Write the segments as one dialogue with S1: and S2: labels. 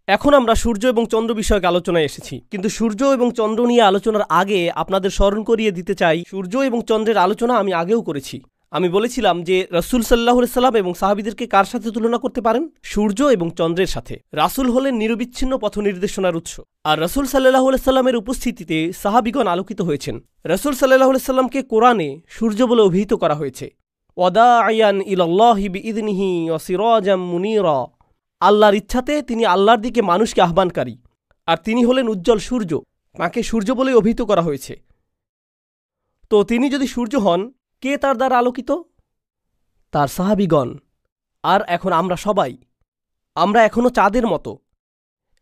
S1: এখন আমরা সূর্য এবং চন্দ্র বিষয়ক আলোচনায় এসেছি, কিন্তু সূর্য এবং চন্দ্র নিয়ে আলোচনার আগে আপনাদের স্মরণ করিয়ে দিতে চাই সূর্য এবং চন্দ্রের আলোচনা আমি আগেও করেছি। আমি বলেছিলাম যে রাসূল সাল্লাল্লাহু আলাইহি সাল্লাম এবং সাহাবীদেরকে কার সাথে তুলনা করতে পারেন? সূর্য এবং চন্দ্রের সাথে। রাসূল হলেন নিরবিচ্ছিন্ন পথ নির্দেশনার উৎস, আর রাসূল সাল্লাল্লাহু আলাইহি সাল্লামের উপস্থিতিতে সাহাবীগণ আলোকিত হয়েছেন। রাসূল সাল্লাল্লাহু আলাইহি সাল্লামকে কোরআনে সূর্য বলে অভিহিত করা হয়েছে, ওয়াদাইয়ান ইলাল্লাহি বিইযনিহি ওয়া সিরাজাম মুনীরা। আল্লাহর ইচ্ছাতে তিনি আল্লাহর দিকে মানুষকে আহ্বানকারী, আর তিনি হলেন উজ্জ্বল সূর্য। তাঁকে সূর্য বলে অভিহিত করা হয়েছে। তো তিনি যদি সূর্য হন, কে তার দ্বারা আলোকিত? তার সাহাবীগণ। আর এখন আমরা সবাই, আমরা এখনও চাঁদের মতো।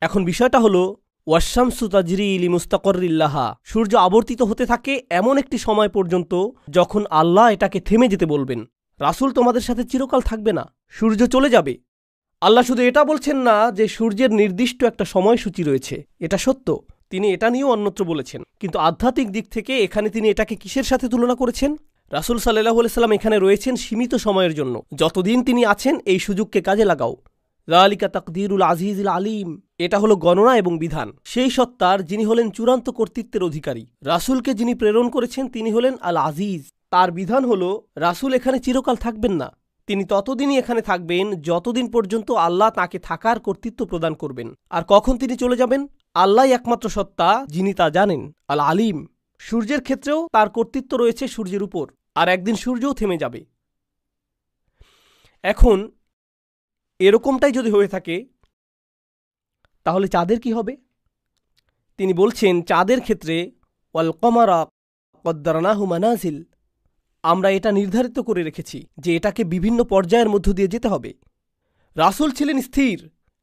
S1: এখন বিষয়টা হলো ওয়াশশামসু তাজরি লিমুস্তাকররিল লাহা, সূর্য আবর্তিত হতে থাকে এমন একটি সময় পর্যন্ত যখন আল্লাহ এটাকে থেমে যেতে বলবেন। রাসূল তোমাদের সাথে চিরকাল থাকবে না, সূর্য চলে যাবে। আল্লাহ শুধু এটা বলছেন না যে সূর্যের নির্দিষ্ট একটা সময়সূচি রয়েছে, এটা সত্য, তিনি এটা নিয়েও অন্যত্র বলেছেন, কিন্তু আধ্যাত্মিক দিক থেকে এখানে তিনি এটাকে কিসের সাথে তুলনা করেছেন? রাসূল সাল্লাল্লাহু আলাইহি সাল্লাম এখানে রয়েছেন সীমিত সময়ের জন্য। যতদিন তিনি আছেন এই সুযোগকে কাজে লাগাও। যালিকা তাকদীরুল আজিজিল আলিম, এটা হলো গণনা এবং বিধান সেই সত্তার যিনি হলেন চূড়ান্ত কর্তৃত্বের অধিকারী। রাসূলকে যিনি প্রেরণ করেছেন তিনি হলেন আল আজিজ। তার বিধান হলো রাসূল এখানে চিরকাল থাকবেন না, তিনি ততদিনই এখানে থাকবেন যতদিন পর্যন্ত আল্লাহ তাকে থাকার কর্তৃত্ব প্রদান করবেন। আর কখন তিনি চলে যাবেন, আল্লাহই একমাত্র সত্তা যিনি তা জানেন। আল আলিম। সূর্যের ক্ষেত্রেও তার কর্তৃত্ব রয়েছে সূর্যের উপর, আর একদিন সূর্যও থেমে যাবে। এখন এরকমটাই যদি হয়ে থাকে, তাহলে চাঁদের কি হবে? তিনি বলছেন চাঁদের ক্ষেত্রে ওয়াল কমারা কদ্দারনাহু মানাজিল, আমরা এটা নির্ধারিত করে রেখেছি যে এটাকে বিভিন্ন পর্যায়ের মধ্য দিয়ে যেতে হবে। রাসূল ছিলেন স্থির,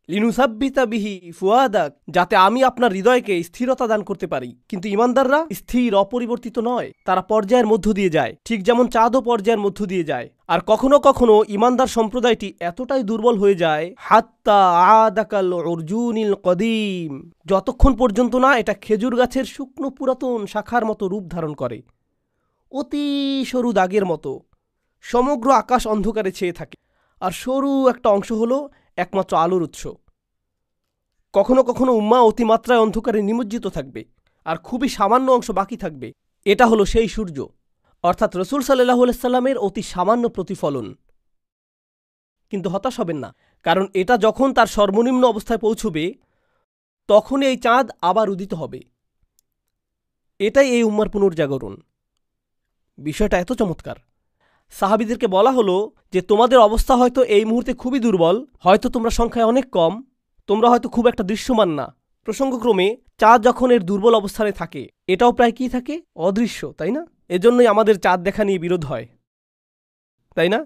S1: লিনুসাব্বিতা বিহি ফুয়াদাক, যাতে আমি আপনার হৃদয়কে স্থিরতা দান করতে পারি। কিন্তু ঈমানদাররা স্থির, অপরিবর্তিত নয়, তারা পর্যায়ের মধ্য দিয়ে যায়, ঠিক যেমন চাঁদও পর্যায়ের মধ্য দিয়ে যায়। আর কখনো কখনো ঈমানদার সম্প্রদায়টি এতটাই দুর্বল হয়ে যায়, হাত্তা আদাকাল উরজুনিল কদিম, যতক্ষণ পর্যন্ত না এটা খেজুর গাছের শুকনো পুরাতন শাখার মতো রূপ ধারণ করে, অতি সরু দাগের মতো। সমগ্র আকাশ অন্ধকারে ছেয়ে থাকে, আর সরু একটা অংশ হলো একমাত্র আলোর উৎস। কখনো কখনো উম্মাহ অতিমাত্রায় অন্ধকারে নিমজ্জিত থাকবে, আর খুবই সামান্য অংশ বাকি থাকবে। এটা হলো সেই সূর্য, অর্থাৎ রাসূল সাল্লাল্লাহু আলাইহি সাল্লামের অতি সামান্য প্রতিফলন। কিন্তু হতাশ হবেন না, কারণ এটা যখন তার সর্বনিম্ন অবস্থায় পৌঁছবে তখনই এই চাঁদ আবার উদিত হবে। এটাই এই উম্মার পুনর্জাগরণ। বিষয়টা এত চমৎকার। সাহাবীদেরকে বলা হলো যে তোমাদের অবস্থা হয়তো এই মুহূর্তে খুবই দুর্বল, হয়তো তোমরা সংখ্যায় অনেক কম, তোমরা হয়তো খুব একটা দৃশ্যমান না। প্রসঙ্গক্রমে চাঁদ যখন এর দুর্বল অবস্থানে থাকে, এটাও প্রায় কি থাকে? অদৃশ্য, তাই না? এজন্যই আমাদের চাঁদ দেখা নিয়ে বিরোধ হয়, তাই না?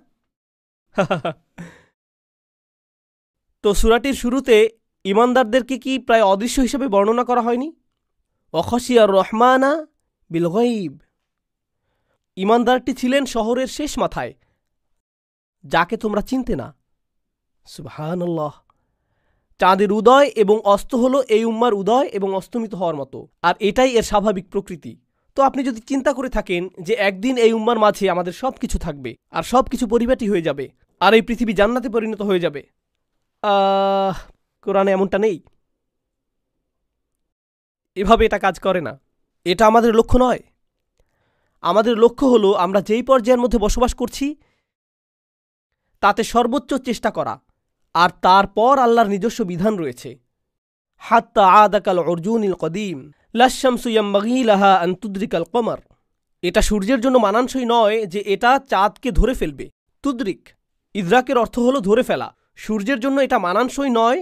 S1: তো সূরাটির শুরুতে ঈমানদারদেরকে কি প্রায় অদৃশ্য হিসেবে বর্ণনা করা হয়নি? ওয়াখাশিয়ার রহমানা বিল গায়ব, ঈমানদারটি ছিলেন শহরের শেষ মাথায়, যাকে তোমরা চিনতে না। সুবহানাল্লাহ। চাঁদের উদয় এবং অস্ত হলো এই উম্মার উদয় এবং অস্তমিত হওয়ার মতো, আর এটাই এর স্বাভাবিক প্রকৃতি। তো আপনি যদি চিন্তা করে থাকেন যে একদিন এই উম্মার মাঝে আমাদের সব কিছু থাকবে, আর সব কিছু পরিপাটি হয়ে যাবে, আর এই পৃথিবী জান্নাতে পরিণত হয়ে যাবে, কোরআনে এমনটা নেই। এভাবে এটা কাজ করে না। এটা আমাদের লক্ষ্য নয়। আমাদের লক্ষ্য হলো আমরা যেই পর্যায়ের মধ্যে বসবাস করছি তাতে সর্বোচ্চ চেষ্টা করা, আর তারপর আল্লাহর নিজস্ব বিধান রয়েছে। হাত্তা আদাকাল উরজুনিল কদিম লাশ-শামসু ইয়ামবাগি লাহা আন তুদরিকাল কমার, এটা সূর্যের জন্য মানানসই নয় যে এটা চাঁদকে ধরে ফেলবে। তুদরিক, ইদরাকের অর্থ হলো ধরে ফেলা। সূর্যের জন্য এটা মানানসই নয়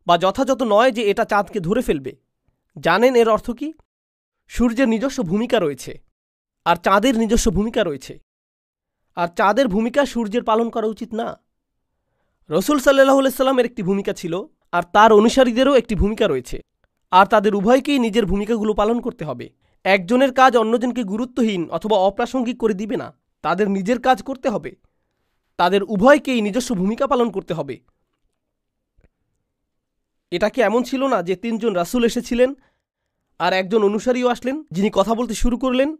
S1: বা যথাযথ নয় যে এটা চাঁদকে ধরে ফেলবে। জানেন এর অর্থ কি? সূর্যের নিজস্ব ভূমিকা রয়েছে, আর চাঁদের নিজস্ব ভূমিকা রয়েছে, আর চাঁদের ভূমিকা সূর্যের পালন করা উচিত না। রাসূল সাল্লাল্লাহু আলাইহি সাল্লামের একটি ভূমিকা ছিল, আর তার অনুসারীদেরও একটি ভূমিকা রয়েছে, আর তাদের উভয়কেই নিজের ভূমিকাগুলো পালন করতে হবে। একজনের কাজ অন্যজনকে গুরুত্বহীন অথবা অপ্রাসঙ্গিক করে দিবে না। তাদের নিজের কাজ করতে হবে, তাদের উভয়কেই নিজস্ব ভূমিকা পালন করতে হবে। এটা কি এমন ছিল না যে 3 জন রাসূল এসেছিলেন আর একজন অনুসারীও আসলেন যিনি কথা বলতে শুরু করলেন?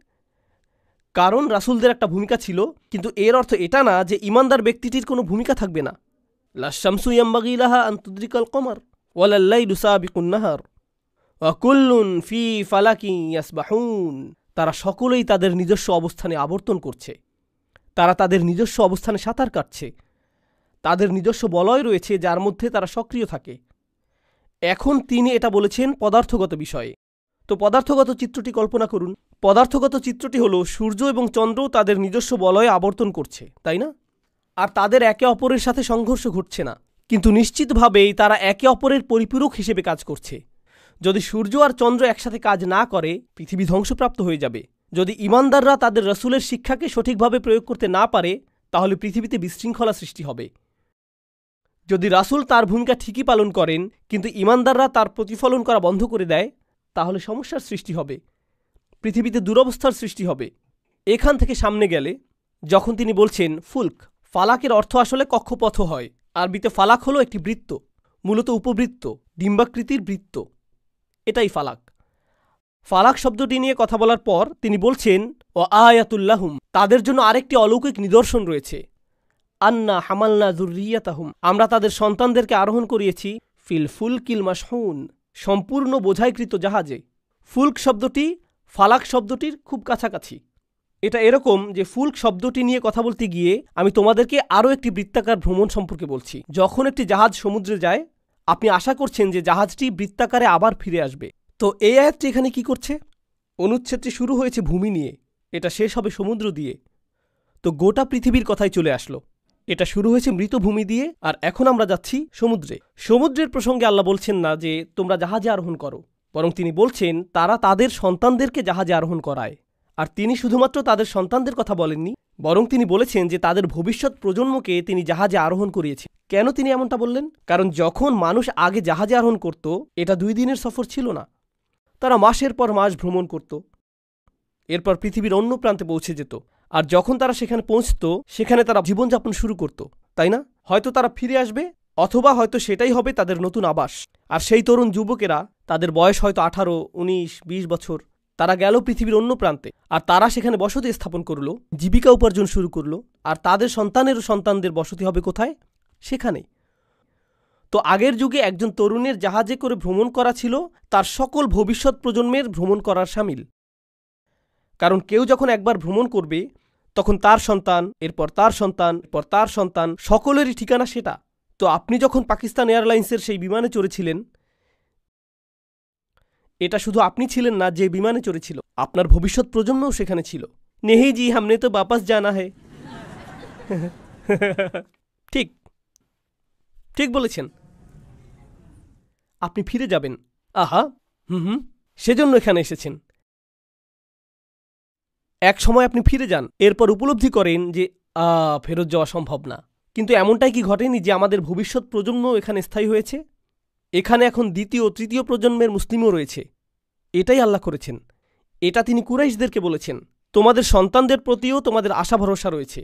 S1: কারণ রাসূলদের একটা ভূমিকা ছিল, কিন্তু এর অর্থ এটা না যে ঈমানদার ব্যক্তিটির কোনো ভূমিকা থাকবে না। লাশ-শামসু ইয়ামবাগি লাহা আন তুদরিকাল কমার ওয়ালাল্লাইলু সাবিকুন নাহার ওয়া কুল্লুন ফি ফালাকিন ইয়াসবাহুন। তারা সকলেই তাদের নিজস্ব অবস্থানে আবর্তন করছে, তারা তাদের নিজস্ব অবস্থানে সাঁতার কাটছে, তাদের নিজস্ব বলয় রয়েছে যার মধ্যে তারা সক্রিয় থাকে। এখন তিনি এটা বলেছেন পদার্থগত বিষয়ে। তো পদার্থগত চিত্রটি কল্পনা করুন। পদার্থগত চিত্রটি হলো সূর্য এবং চন্দ্র তাদের নিজস্ব বলয়ে আবর্তন করছে, তাই না? আর তাদের একে অপরের সাথে সংঘর্ষ ঘটছে না, কিন্তু নিশ্চিতভাবেই তারা একে অপরের পরিপূরক হিসেবে কাজ করছে। যদি সূর্য আর চন্দ্র একসাথে কাজ না করে, পৃথিবী ধ্বংসপ্রাপ্ত হয়ে যাবে। যদি ঈমানদাররা তাদের রাসূলের শিক্ষাকে সঠিকভাবে প্রয়োগ করতে না পারে, তাহলে পৃথিবীতে বিশৃঙ্খলা সৃষ্টি হবে। যদি রাসূল তার ভূমিকা ঠিকই পালন করেন, কিন্তু ঈমানদাররা তার প্রতিফলন করা বন্ধ করে দেয়, তাহলে সমস্যার সৃষ্টি হবে, পৃথিবীতে দুরবস্থার সৃষ্টি হবে। এখান থেকে সামনে গেলে যখন তিনি বলছেন ফুলক, ফালাকের অর্থ আসলে কক্ষপথ হয়। আরবিতে ফালাক হলো একটি বৃত্ত, মূলত উপবৃত্ত, ডিম্বাকৃতির বৃত্ত, এটাই ফালাক। ফালাক শব্দটি নিয়ে কথা বলার পর তিনি বলছেন ও আয়াতুল্লাহুম, তাদের জন্য আরেকটি অলৌকিক নিদর্শন রয়েছে। আন্না হামালনা যুররিয়াতাহুম, আমরা তাদের সন্তানদেরকে আরোহণ করিয়েছি ফিল ফুলকিল মাশহুন, সম্পূর্ণ বোঝাইকৃত জাহাজে। ফুলক শব্দটি ফালাক শব্দটির খুব কাছাকাছি। এটা এরকম যে ফুলক শব্দটি নিয়ে কথা বলতে গিয়ে আমি তোমাদেরকে আরও একটি বৃত্তাকার ভ্রমণ সম্পর্কে বলছি। যখন একটি জাহাজ সমুদ্রে যায়, আপনি আশা করছেন যে জাহাজটি বৃত্তাকারে আবার ফিরে আসবে। তো এই আয়াতটি এখানে কি করছে? অনুচ্ছেদটি শুরু হয়েছে ভূমি নিয়ে, এটা শেষ হবে সমুদ্র দিয়ে। তো গোটা পৃথিবীর কথাই চলে আসলো। এটা শুরু হয়েছে মৃত ভূমি দিয়ে, আর এখন আমরা যাচ্ছি সমুদ্রে। সমুদ্রের প্রসঙ্গে আল্লাহ বলছেন না যে তোমরা জাহাজে আরোহণ করো, বরং তিনি বলছেন তারা তাদের সন্তানদেরকে জাহাজে আরোহণ করায়। আর তিনি শুধুমাত্র তাদের সন্তানদের কথা বলেননি, বরং তিনি বলেছেন যে তাদের ভবিষ্যৎ প্রজন্মকে তিনি জাহাজে আরোহণ করিয়েছেন। কেন তিনি এমনটা বললেন? কারণ যখন মানুষ আগে জাহাজে আরোহণ করত, এটা 2 দিনের সফর ছিল না, তারা মাসের পর মাস ভ্রমণ করত, এরপর পৃথিবীর অন্য প্রান্তে পৌঁছে যেত। আর যখন তারা সেখানে পৌঁছত, সেখানে তারা জীবনযাপন শুরু করত, তাই না? হয়তো তারা ফিরে আসবে, অথবা হয়তো সেটাই হবে তাদের নতুন আবাস। আর সেই তরুণ যুবকেরা, তাদের বয়স হয়তো 18, 19, 20 বছর, তারা গেল পৃথিবীর অন্য প্রান্তে, আর তারা সেখানে বসতি স্থাপন করল, জীবিকা উপার্জন শুরু করল। আর তাদের সন্তানেরও সন্তানদের বসতি হবে কোথায়? সেখানে। তো আগের যুগে একজন তরুণের জাহাজে করে ভ্রমণ করা ছিল তার সকল ভবিষ্যৎ প্রজন্মের ভ্রমণ করার শামিল। কারণ কেউ যখন একবার ভ্রমণ করবে, তখন তার সন্তান, এরপর তার সন্তান, এরপর তার সন্তান, সকলেরই ঠিকানা সেটা। তো আপনি যখন পাকিস্তান এয়ারলাইন্সের সেই বিমানে চড়েছিলেন, এটা শুধু আপনি ছিলেন না যে বিমানে চড়েছিল, আপনার ভবিষ্যৎ প্রজন্মও সেখানে ছিল। নেহি জি, হামনে তো বাপাস জানা হে। ঠিক ঠিক বলেছেন, আপনি ফিরে যাবেন। আহা, সেজন্য এখানে এসেছেন। এক সময় আপনি ফিরে যান, এরপর উপলব্ধি করেন যে ফেরত যাওয়া সম্ভব না। কিন্তু এমনটাই কি ঘটেনি যে আমাদের ভবিষ্যৎ প্রজন্ম এখানে স্থায়ী হয়েছে? এখানে এখন 2য়, 3য় প্রজন্মের মুসলিমও রয়েছে। এটাই আল্লাহ করেছেন। এটা তিনি কুরাইশদেরকে বলেছেন, তোমাদের সন্তানদের প্রতিও তোমাদের আশা ভরসা রয়েছে।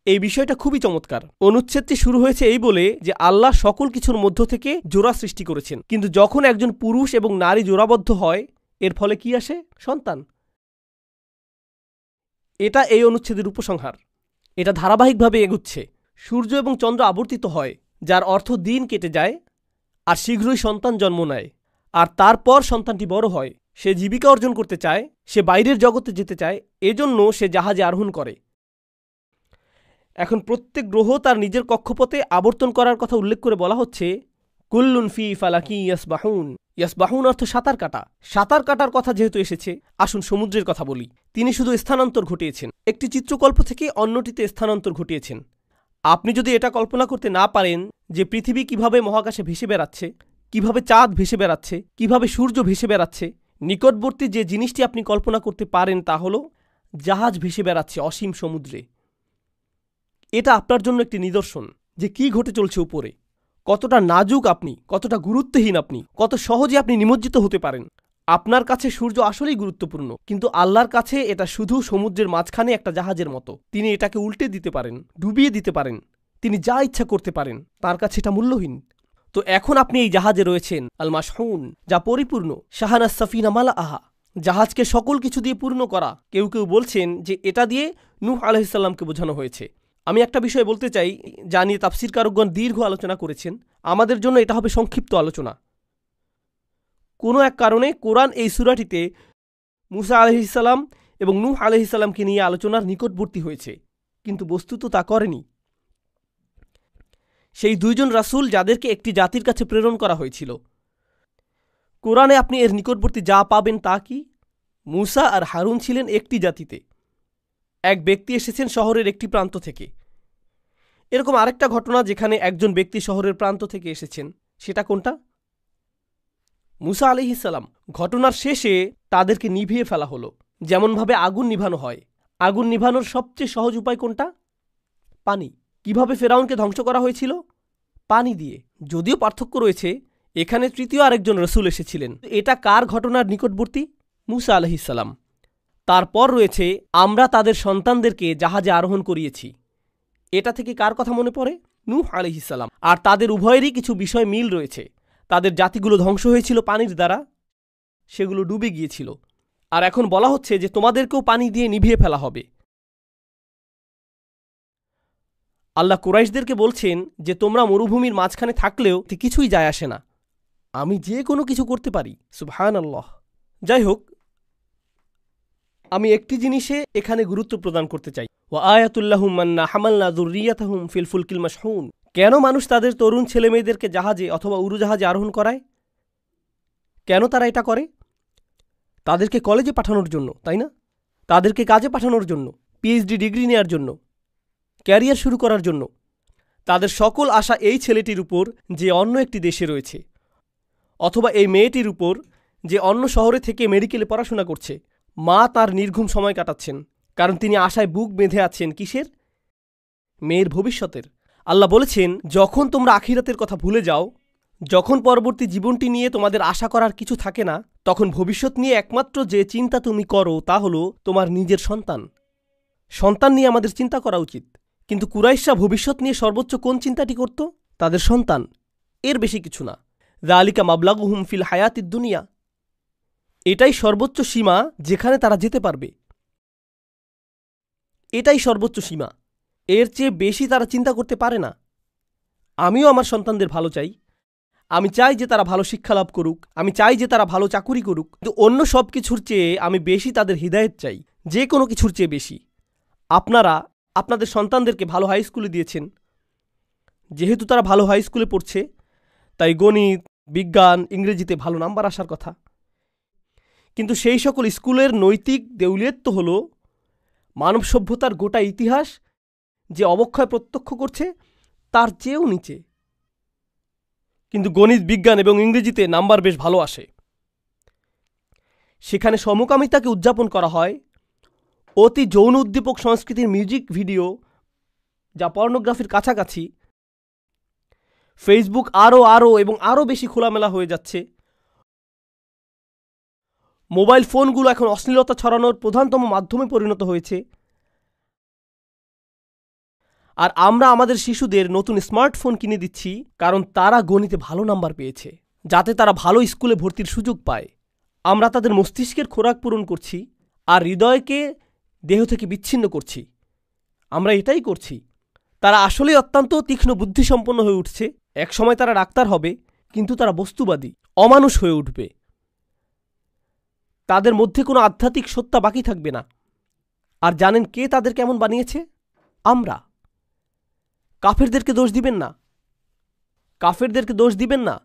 S1: এই বিষয়টা খুবই চমৎকার। অনুচ্ছেদটি শুরু হয়েছে এই বলে যে আল্লাহ সকল কিছুর মধ্য থেকে জোড়া সৃষ্টি করেছেন, কিন্তু যখন একজন পুরুষ এবং নারী জোড়াবদ্ধ হয়, এর ফলে কি আসে? সন্তান। এটা এই অনুচ্ছেদের উপসংহার। এটা ধারাবাহিকভাবে এগুচ্ছে। সূর্য এবং চন্দ্র আবর্তিত হয়, যার অর্থ দিন কেটে যায়, আর শীঘ্রই সন্তান জন্ম নেয়। আর তারপর সন্তানটি বড় হয়, সে জীবিকা অর্জন করতে চায়, সে বাইরের জগতে যেতে চায়, এজন্য সে জাহাজে আরোহণ করে। এখন প্রত্যেক গ্রহ তার নিজের কক্ষপথে আবর্তন করার কথা উল্লেখ করে বলা হচ্ছে কুল্লুন ফি ফালাকি ইয়াসবাহুন। ইয়াসবাহুন অর্থ সাঁতার কাটা। সাঁতার কাটার কথা যেহেতু এসেছে, আসুন সমুদ্রের কথা বলি। তিনি শুধু স্থানান্তর ঘটিয়েছেন, একটি চিত্রকল্প থেকে অন্যটিতে স্থানান্তর ঘটিয়েছেন। আপনি যদি এটা কল্পনা করতে না পারেন যে পৃথিবী কিভাবে মহাকাশে ভেসে বেড়াচ্ছে, কিভাবে চাঁদ ভেসে বেড়াচ্ছে, কিভাবে সূর্য ভেসে বেড়াচ্ছে, নিকটবর্তী যে জিনিসটি আপনি কল্পনা করতে পারেন তা হল জাহাজ ভেসে বেড়াচ্ছে অসীম সমুদ্রে। এটা আপনার জন্য একটি নিদর্শন যে কি ঘটে চলছে উপরে, কতটা নাজুক আপনি, কতটা গুরুত্বহীন আপনি, কত সহজে আপনি নিমজ্জিত হতে পারেন। আপনার কাছে সূর্য আসলেই গুরুত্বপূর্ণ, কিন্তু আল্লাহর কাছে এটা শুধু সমুদ্রের মাঝখানে একটা জাহাজের মতো। তিনি এটাকে উল্টে দিতে পারেন, ডুবিয়ে দিতে পারেন, তিনি যা ইচ্ছা করতে পারেন, তার কাছে এটা মূল্যহীন। তো এখন আপনি এই জাহাজে রয়েছেন আল মাশহুন, যা পরিপূর্ণ। শাহানাস সাফিনা মালা আহা, জাহাজকে সকল কিছু দিয়ে পূর্ণ করা। কেউ কেউ বলছেন যে এটা দিয়ে নূহ আলাইহিস সালামকে বোঝানো হয়েছে। আমি একটা বিষয় বলতে চাই, যা নিয়ে তাফসীরকারগণ দীর্ঘ আলোচনা করেছেন। আমাদের জন্য এটা হবে সংক্ষিপ্ত আলোচনা। কোনো এক কারণে কোরআন এই সূরাটিতে মুসা আলাইহিসসালাম এবং নূহ আলাইহিসসালামকে নিয়ে আলোচনার নিকটবর্তী হয়েছে, কিন্তু বস্তুত তা করেনি। সেই দুইজন রাসূল যাদেরকে একটি জাতির কাছে প্রেরণ করা হয়েছিল, কোরআনে আপনি এর নিকটবর্তী যা পাবেন তা কি? মুসা আর হারুন ছিলেন একটি জাতিতে। এক ব্যক্তি এসেছেন শহরের একটি প্রান্ত থেকে। এরকম আরেকটা ঘটনা যেখানে একজন ব্যক্তি শহরের প্রান্ত থেকে এসেছেন, সেটা কোনটা? মুসা আলাইহিসসালাম। ঘটনার শেষে তাদেরকে নিভিয়ে ফেলা হলো, যেমনভাবে আগুন নিভানো হয়। আগুন নিভানোর সবচেয়ে সহজ উপায় কোনটা? পানি। কিভাবে ফেরাউনকে ধ্বংস করা হয়েছিল? পানি দিয়ে। যদিও পার্থক্য রয়েছে, এখানে তৃতীয় আরেকজন রসুল এসেছিলেন। এটা কার ঘটনার নিকটবর্তী? মুসা আলাইহিসসালাম। তারপর রয়েছে আমরা তাদের সন্তানদেরকে জাহাজে আরোহণ করিয়েছি। এটা থেকে কার কথা মনে পড়ে? নূহ আলাইহিসসালাম। আর তাদের উভয়েরই কিছু বিষয় মিল রয়েছে। তাদের জাতিগুলো ধ্বংস হয়েছিল পানির দ্বারা, সেগুলো ডুবে গিয়েছিল। আর এখন বলা হচ্ছে যে তোমাদেরকেও পানি দিয়ে নিভিয়ে ফেলা হবে। আল্লাহ কুরাইশদেরকে বলছেন যে তোমরা মরুভূমির মাঝখানে থাকলেও কিছুই যায় আসে না, আমি যে কোনো কিছু করতে পারি। সুবহানাল্লাহ। যাই হোক, আমি একটি জিনিসে এখানে গুরুত্ব প্রদান করতে চাই। ওয়া আয়াতুল্লাহুম মান্না হামালনা যুররিয়াতাহুম ফিল ফুলকিল মাশহুন। কেন মানুষ তাদের তরুণ ছেলেমেয়েদেরকে জাহাজে অথবা উড়োজাহাজে আরোহণ করায়? কেন তারা এটা করে? তাদেরকে কলেজে পাঠানোর জন্য, তাই না? তাদেরকে কাজে পাঠানোর জন্য, পিএইচডি ডিগ্রি নেওয়ার জন্য, ক্যারিয়ার শুরু করার জন্য। তাদের সকল আশা এই ছেলেটির উপর যে অন্য একটি দেশে রয়েছে, অথবা এই মেয়েটির উপর যে অন্য শহরে থেকে মেডিকেলে পড়াশোনা করছে। মা তার নির্ঘুম সময় কাটাচ্ছেন, কারণ তিনি আশায় বুক বেঁধে আছেন কিসের? মেয়ের ভবিষ্যতের। আল্লাহ বলেছেন, যখন তোমরা আখিরাতের কথা ভুলে যাও, যখন পরবর্তী জীবনটি নিয়ে তোমাদের আশা করার কিছু থাকে না, তখন ভবিষ্যৎ নিয়ে একমাত্র যে চিন্তা তুমি করো তা হলো তোমার নিজের সন্তান। সন্তান নিয়ে আমাদের চিন্তা করা উচিত, কিন্তু কুরাইশরা ভবিষ্যৎ নিয়ে সর্বোচ্চ কোন চিন্তাটি করত? তাদের সন্তান, এর বেশি কিছু না। যালিকা মাবলাগুহুম ফিল হায়াতিদ দুনিয়া। এটাই সর্বোচ্চ সীমা যেখানে তারা যেতে পারবে। এটাই সর্বোচ্চ সীমা, এর চেয়ে বেশি তারা চিন্তা করতে পারে না। আমিও আমার সন্তানদের ভালো চাই। আমি চাই যে তারা ভালো শিক্ষা লাভ করুক, আমি চাই যে তারা ভালো চাকুরি করুক, কিন্তু অন্য সব কিছুর চেয়ে আমি বেশি তাদের হিদায়েত চাই, যে কোনো কিছুর চেয়ে বেশি। আপনারা আপনাদের সন্তানদেরকে ভালো হাই স্কুলে দিয়েছেন। যেহেতু তারা ভালো হাই স্কুলে পড়ছে, তাই গণিত, বিজ্ঞান, ইংরেজিতে ভালো নাম্বার আসার কথা। কিন্তু সেই সকল স্কুলের নৈতিক দেউলিয়ত্ব হল মানব সভ্যতার গোটা ইতিহাস যে অবক্ষয় প্রত্যক্ষ করছে তার চেয়েও নিচে। কিন্তু গণিত, বিজ্ঞান এবং ইংরেজিতে নাম্বার বেশ ভালো আসে। সেখানে সমকামিতাকে উদযাপন করা হয়। অতি যৌন উদ্দীপক সংস্কৃতির মিউজিক ভিডিও, যা পর্নোগ্রাফির কাছাকাছি। ফেসবুক আরও এবং আরও বেশি খোলামেলা হয়ে যাচ্ছে। মোবাইল ফোনগুলো এখন অশ্লীলতা ছড়ানোর প্রধানতম মাধ্যমে পরিণত হয়েছে। আর আমরা আমাদের শিশুদের নতুন স্মার্টফোন কিনে দিচ্ছি কারণ তারা গণিতে ভালো নাম্বার পেয়েছে, যাতে তারা ভালো স্কুলে ভর্তির সুযোগ পায়। আমরা তাদের মস্তিষ্কের খোরাক পূরণ করছি আর হৃদয়কে দেহ থেকে বিচ্ছিন্ন করছি। আমরা এটাই করছি। তারা আসলেই অত্যন্ত তীক্ষ্ণ বুদ্ধিসম্পন্ন হয়ে উঠছে। একসময় তারা ডাক্তার হবে, কিন্তু তারা বস্তুবাদী, অমানুষ হয়ে উঠবে। তাদের মধ্যে কোনো আধ্যাত্মিক সত্তা বাকি থাকবে না। আর জানেন কে তাদের কেমন বানিয়েছে? আমরা। কাফেরদেরকে দোষ দিবেন না, কাফেরদেরকে দোষ দিবেন না।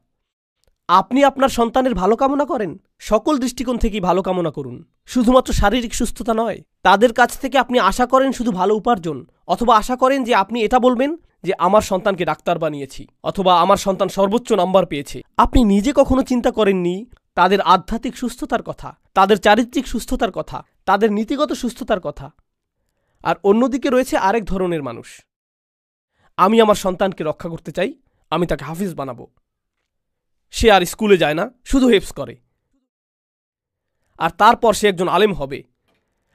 S1: আপনি আপনার সন্তানের ভালো কামনা করেন, সকল দৃষ্টিকোণ থেকেই ভালো কামনা করুন, শুধুমাত্র শারীরিক সুস্থতা নয়। তাদের কাছ থেকে আপনি আশা করেন শুধু ভালো উপার্জন, অথবা আশা করেন যে আপনি এটা বলবেন যে আমার সন্তানকে ডাক্তার বানিয়েছি, অথবা আমার সন্তান সর্বোচ্চ নাম্বার পেয়েছে। আপনি নিজে কখনো চিন্তা করেননি তাদের আধ্যাত্মিক সুস্থতার কথা, তাদের চারিত্রিক সুস্থতার কথা, তাদের নীতিগত সুস্থতার কথা। আর অন্যদিকে রয়েছে আরেক ধরনের মানুষ। আমি আমার সন্তানকে রক্ষা করতে চাই, আমি তাকে হাফিজ বানাবো। সে আর স্কুলে যায় না, শুধু হেফজ করে। আর তারপর সে একজন আলেম হবে,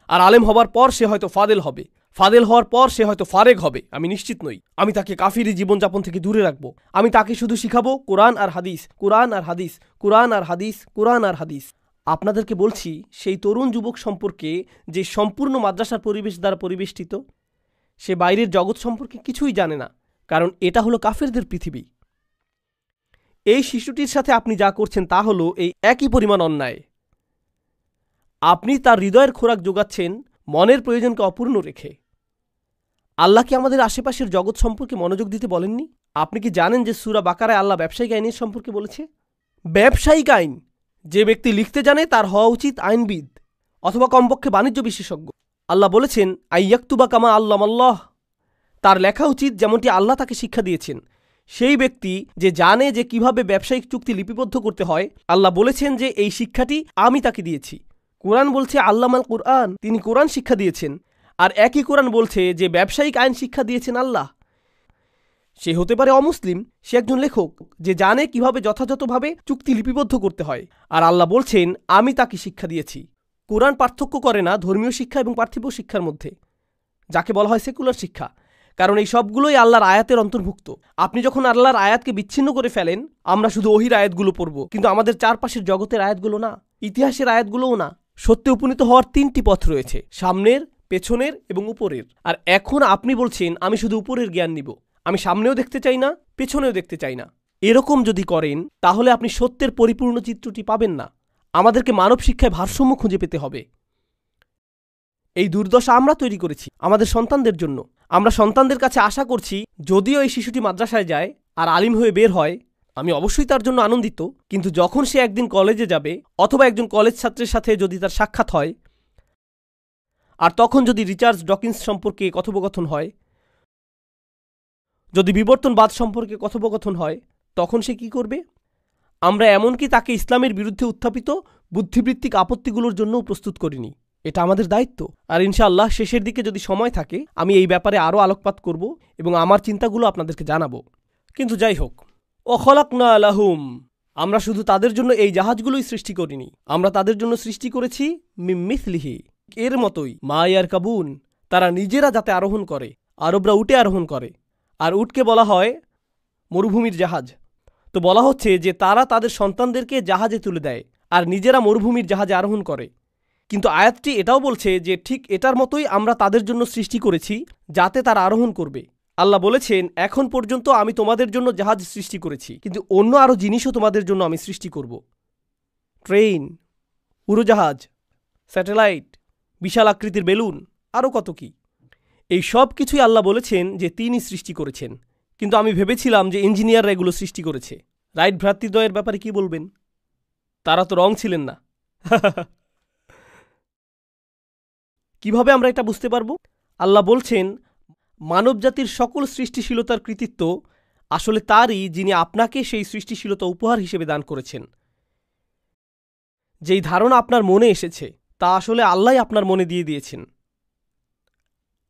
S1: আর আলেম হবার পর সে হয়তো ফাদেল হবে, ফাদেল হওয়ার পর সে হয়তো ফারেক হবে, আমি নিশ্চিত নই। আমি তাকে কাফিরি জীবনযাপন থেকে দূরে রাখবো। আমি তাকে শুধু শিখাবো কোরআন আর হাদিস, কোরআন আর হাদিস, কোরআন আর হাদিস, কোরআন আর হাদিস। আপনাদেরকে বলছি সেই তরুণ যুবক সম্পর্কে যে সম্পূর্ণ মাদ্রাসার পরিবেশ দ্বারা পরিবেষ্টিত, সে বাইরের জগৎ সম্পর্কে কিছুই জানে না, কারণ এটা হলো কাফেরদের পৃথিবী। এই শিশুটির সাথে আপনি যা করছেন তা হলো এই একই পরিমাণ অন্যায়। আপনি তার হৃদয়ের খোরাক যোগাচ্ছেন মনের প্রয়োজনকে অপূর্ণ রেখে। আল্লাহ কি আমাদের আশেপাশের জগৎ সম্পর্কে মনোযোগ দিতে বলেননি? আপনি কি জানেন যে সূরা বাকারায় আল্লাহ ব্যবসায়িক আইনের সম্পর্কে বলেছে? ব্যবসায়িক আইন। যে ব্যক্তি লিখতে জানে তার হওয়া উচিত আইনবিদ অথবা কমপক্ষে বাণিজ্য বিশেষজ্ঞ। আল্লাহ বলেছেন আইয়াক্তুবা কামা আল্লাহ, তার লেখা উচিত যেমনটি আল্লাহ তাকে শিক্ষা দিয়েছেন। সেই ব্যক্তি যে জানে যে কিভাবে ব্যবসায়িক চুক্তি লিপিবদ্ধ করতে হয়, আল্লাহ বলেছেন যে এই শিক্ষাটি আমি তাকে দিয়েছি। কোরআন বলছে আল্লামাল কুরআন, তিনি কোরআন শিক্ষা দিয়েছেন। আর একই কোরআন বলছে যে ব্যবসায়িক আইন শিক্ষা দিয়েছেন আল্লাহ। সে হতে পারে অমুসলিম, সে একজন লেখক যে জানে কিভাবে যথাযথভাবে চুক্তি লিপিবদ্ধ করতে হয়, আর আল্লাহ বলছেন আমি তাকে শিক্ষা দিয়েছি। কোরআন পার্থক্য করে না ধর্মীয় শিক্ষা এবং পার্থিব শিক্ষার মধ্যে, যাকে বলা হয় সেকুলার শিক্ষা, কারণ এই সবগুলোই আল্লাহর আয়াতের অন্তর্ভুক্ত। আপনি যখন আল্লাহর আয়াতকে বিচ্ছিন্ন করে ফেলেন, আমরা শুধু ওহির আয়াতগুলো পড়ব, কিন্তু আমাদের চারপাশের জগতের আয়াতগুলো না, ইতিহাসের আয়াতগুলোও না। সত্যে উপনীত হওয়ার 3টি পথ রয়েছে, সামনের, পেছনের এবং উপরের। আর এখন আপনি বলছেন আমি শুধু উপরের জ্ঞান নিব, আমি সামনেও দেখতে চাই না, পেছনেও দেখতে চাই না। এরকম যদি করেন তাহলে আপনি সত্যের পরিপূর্ণ চিত্রটি পাবেন না। আমাদেরকে মানব শিক্ষায় ভারসাম্য খুঁজে পেতে হবে। এই দুর্দশা আমরা তৈরি করেছি আমাদের সন্তানদের জন্য। আমরা সন্তানদের কাছে আশা করছি যদিও এই শিশুটি মাদ্রাসায় যায় আর আলিম হয়ে বের হয়, আমি অবশ্যই তার জন্য আনন্দিত, কিন্তু যখন সে একদিন কলেজে যাবে অথবা একজন কলেজ ছাত্রের সাথে যদি তার সাক্ষাৎ হয়, আর তখন যদি রিচার্ড ডকিন্স সম্পর্কে কথোপকথন হয়, যদি বিবর্তনবাদ সম্পর্কে কথোপকথন হয়, তখন সে কি করবে? আমরা এমনকি তাকে ইসলামের বিরুদ্ধে উত্থাপিত বুদ্ধিবৃত্তিক আপত্তিগুলোর জন্যও প্রস্তুত করিনি। এটা আমাদের দায়িত্ব। আর ইনশাআল্লাহ শেষের দিকে যদি সময় থাকে আমি এই ব্যাপারে আরও আলোকপাত করব এবং আমার চিন্তাগুলো আপনাদেরকে জানাবো। কিন্তু যাই হোক, ওয়াখলাকনা লাহুম, আমরা শুধু তাদের জন্য এই জাহাজগুলোই সৃষ্টি করিনি, আমরা তাদের জন্য সৃষ্টি করেছি মিম মিসলিহি, এর মতোই, মা ইয়ারকাবুন, তারা নিজেরা যাতে আরোহণ করে। আরবরা উটে আরোহণ করে, আর উটকে বলা হয় মরুভূমির জাহাজ। তো বলা হচ্ছে যে তারা তাদের সন্তানদেরকে জাহাজে তুলে দেয় আর নিজেরা মরুভূমির জাহাজে আরোহণ করে। কিন্তু আয়াতটি এটাও বলছে যে ঠিক এটার মতোই আমরা তাদের জন্য সৃষ্টি করেছি যাতে তারা আরোহণ করবে। আল্লাহ বলেছেন এখন পর্যন্ত আমি তোমাদের জন্য জাহাজ সৃষ্টি করেছি, কিন্তু অন্য আরও জিনিসও তোমাদের জন্য আমি সৃষ্টি করব। ট্রেন, উড়োজাহাজ, স্যাটেলাইট, বিশাল আকৃতির বেলুন, আরও কত কি। এই সব কিছুই আল্লাহ বলেছেন যে তিনি সৃষ্টি করেছেন, কিন্তু আমি ভেবেছিলাম যে ইঞ্জিনিয়াররা এগুলো সৃষ্টি করেছে। রাইট ভ্রাতৃদ্বয়ের ব্যাপারে কি বলবেন? তারা তো রং ছিলেন না। কিভাবে আমরা এটা বুঝতে পারব? আল্লাহ বলছেন মানবজাতির সকল সৃষ্টিশীলতার কৃতিত্ব আসলে তারই, যিনি আপনাকে সেই সৃষ্টিশীলতা উপহার হিসেবে দান করেছেন। যেই ধারণা আপনার মনে এসেছে তা আসলে আল্লাহ আপনার মনে দিয়ে দিয়েছেন।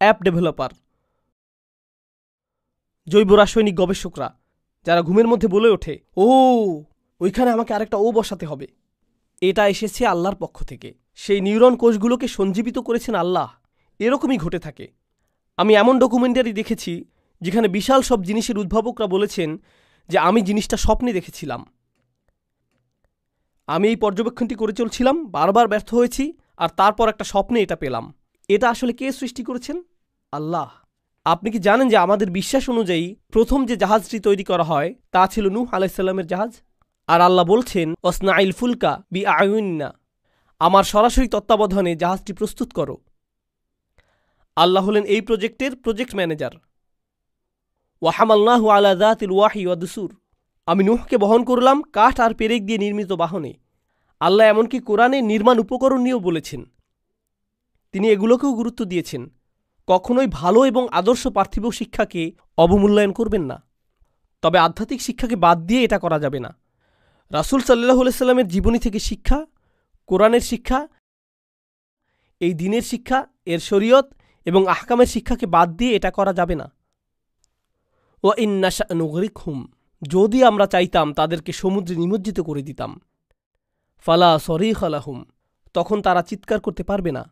S1: অ্যাপ ডেভেলপার, জৈব রাসায়নিক গবেষকরা যারা ঘুমের মধ্যে বলে ওঠে ও ওইখানে আমাকে আরেকটা ও বসাতে হবে, এটা এসেছে আল্লাহর পক্ষ থেকে। সেই নিউরন কোষগুলোকে সঞ্জীবিত করেছেন আল্লাহ। এরকমই ঘটে থাকে। আমি এমন ডকুমেন্টারি দেখেছি যেখানে বিশাল সব জিনিসের উদ্ভাবকরা বলেছেন যে আমি জিনিসটা স্বপ্নে দেখেছিলাম। আমি এই পর্যবেক্ষণটি করে চলছিলাম, বারবার ব্যর্থ হয়েছি, আর তারপর একটা স্বপ্নে এটা পেলাম। এটা আসলে কে সৃষ্টি করেছেন? আল্লাহ। আপনি কি জানেন যে আমাদের বিশ্বাস অনুযায়ী প্রথম যে জাহাজটি তৈরি করা হয় তা ছিল নূহ আলাইহিস সালামের জাহাজ? আর আল্লাহ বলছেন ওয়াসনাইল ফুলকা বিআয়ুনিনা, আমার সরাসরি তত্ত্বাবধানে জাহাজটি প্রস্তুত করো। আল্লাহ হলেন এই প্রজেক্টের প্রজেক্ট ম্যানেজার। ওয়াহামালনাহু আলা যাতিল ওয়াহি ওয়া দুসুর, আমি নূহকে বহন করলাম কাঠ আর পেরেক দিয়ে নির্মিত বাহনে। আল্লাহ এমনকি কোরআনে নির্মাণ উপকরণ নিয়েও বলেছেন। তিনি এগুলোকেও গুরুত্ব দিয়েছেন। কখনোই ভালো এবং আদর্শ পার্থিব শিক্ষাকে অবমূল্যায়ন করবেন না, তবে আধ্যাত্মিক শিক্ষাকে বাদ দিয়ে এটা করা যাবে না। রাসূল সাল্লাল্লাহু আলাইহি সাল্লামের জীবনী থেকে শিক্ষা, কোরআনের শিক্ষা, এই দ্বীনের শিক্ষা, এর শরীয়ত এবং আহকামের শিক্ষাকে বাদ দিয়ে এটা করা যাবে না। ওয়া ইন নাশা নুগরিকহুম, যদি আমরা চাইতাম তাদেরকে সমুদ্রে নিমজ্জিত করে দিতাম, ফালা সরিখা লাহুম, তখন তারা চিৎকার করতে পারবে না।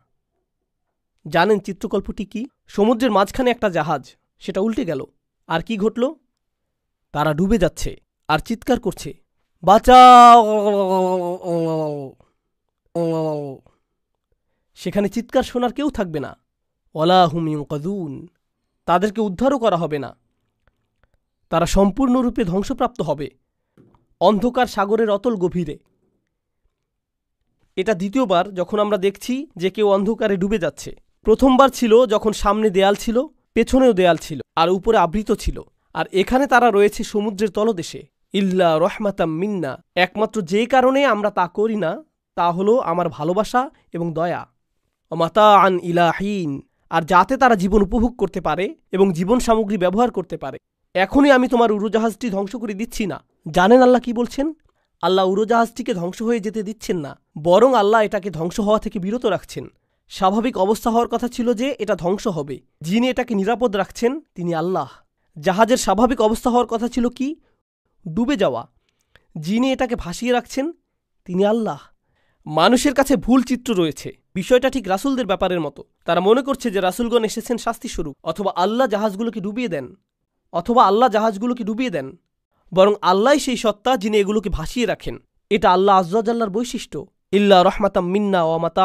S1: জানেন চিত্রকল্পটি কি? সমুদ্রের মাঝখানে একটা জাহাজ, সেটা উল্টে গেল, আর কি ঘটল? তারা ডুবে যাচ্ছে আর চিৎকার করছে, বাঁচাও। সেখানে চিৎকার শোনার কেউ থাকবে না। ওয়ালা হুম ইউনকাযুন, তাদেরকে উদ্ধারও করা হবে না। তারা সম্পূর্ণরূপে ধ্বংসপ্রাপ্ত হবে। অন্ধকার সাগরের অতল গভীরে। এটা দ্বিতীয়বার যখন আমরা দেখছি যে কেউ অন্ধকারে ডুবে যাচ্ছে। প্রথমবার ছিল যখন সামনে দেয়াল ছিল, পেছনেও দেয়াল ছিল, আর উপরে আবৃত ছিল। আর এখানে তারা রয়েছে সমুদ্রের তলদেশে। ইল্লা রহমাতাম মিন্না, একমাত্র যে কারণে আমরা তা করি না তা হলো আমার ভালোবাসা এবং দয়া। মাতা আন ইলাহীন, আর যাতে তারা জীবন উপভোগ করতে পারে এবং জীবন সামগ্রী ব্যবহার করতে পারে। এখনই আমি তোমার উড়োজাহাজটি ধ্বংস করে দিচ্ছি না। জানেন আল্লাহ কি বলছেন? আল্লাহ উড়োজাহাজটিকে ধ্বংস হয়ে যেতে দিচ্ছেন না, বরং আল্লাহ এটাকে ধ্বংস হওয়া থেকে বিরত রাখছেন। স্বাভাবিক অবস্থা হওয়ার কথা ছিল যে এটা ধ্বংস হবে। যিনি এটাকে নিরাপদ রাখছেন তিনি আল্লাহ। জাহাজের স্বাভাবিক অবস্থা হওয়ার কথা ছিল কি? ডুবে যাওয়া। যিনি এটাকে ভাসিয়ে রাখছেন তিনি আল্লাহ। মানুষের কাছে ভুল চিত্র রয়েছে। বিষয়টা ঠিক রাসূলদের ব্যাপারের মতো। তারা মনে করছে যে রাসূলগণ এসেছেন শাস্তিস্বরূপ, অথবা আল্লাহ জাহাজগুলোকে ডুবিয়ে দেন, বরং আল্লাহই সেই সত্তা যিনি এগুলোকে ভাসিয়ে রাখেন। এটা আল্লাহ আয্যা ওয়া জাল্লার বৈশিষ্ট্য। ইল্লা রহমাতাম মিন্না ওয়া মাতা